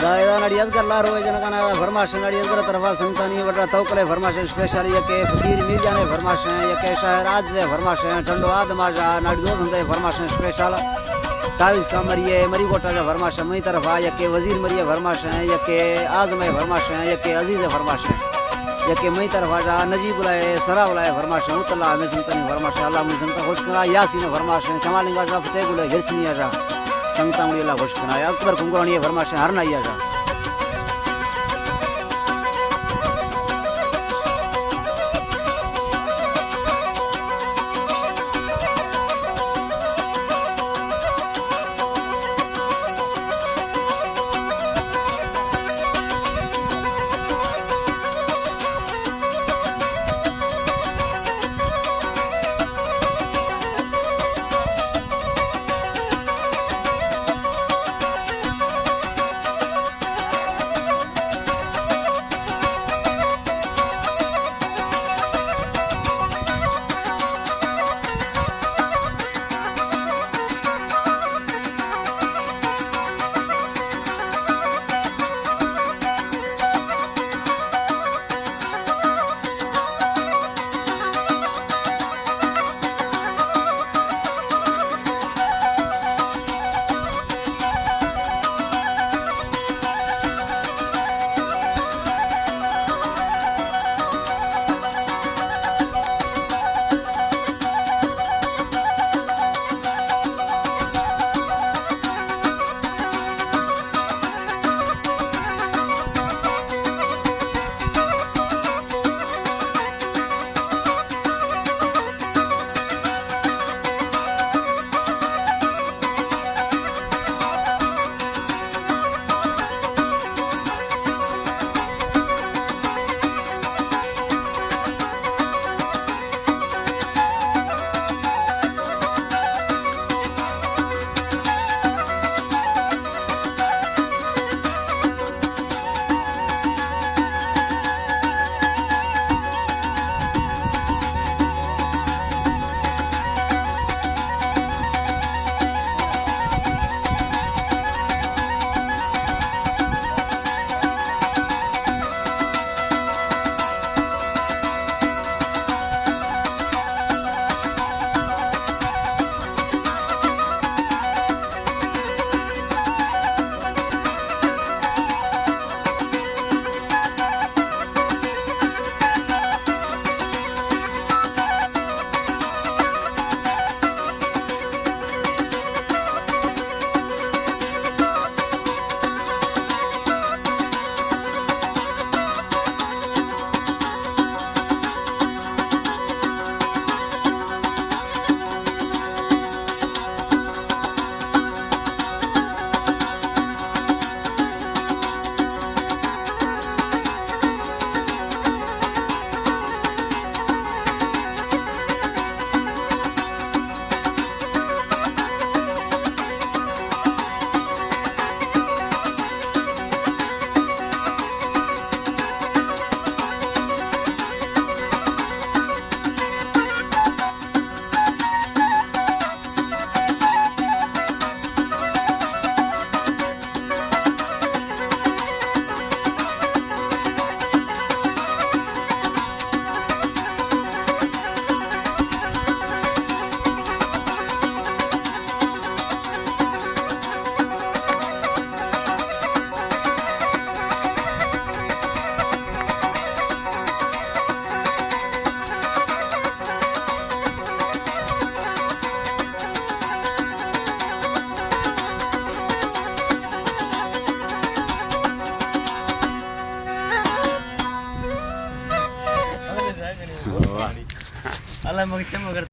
दायदा नडियाद करला रोज जनकाना फरमाश नडियाद कर तरफा संतानी वटा तौकले फरमाश स्पेशल यके फकीर मिर्जा ने फरमाश यके शहराज से फरमाश ठंडो आदमाजा नडी दो संते फरमाश स्पेशल ताविज कामरिए मरी कोटा का फरमाश मई तरफा यके वजीर मरिए फरमाश यके आजम फरमाश यके अजीज फरमाश यके मई तरफा जा नजीब लाए सरा लाए फरमाश मुतला में संतानी फरमाश अल्लाह मुझे संता खुश करा यासीन फरमाश समालिंगा जा फते गुले गिरचनिया जा संता मुड़ीला खुश करा अकबर कुंगरानी फरमाश हर नाइया जा Allah mau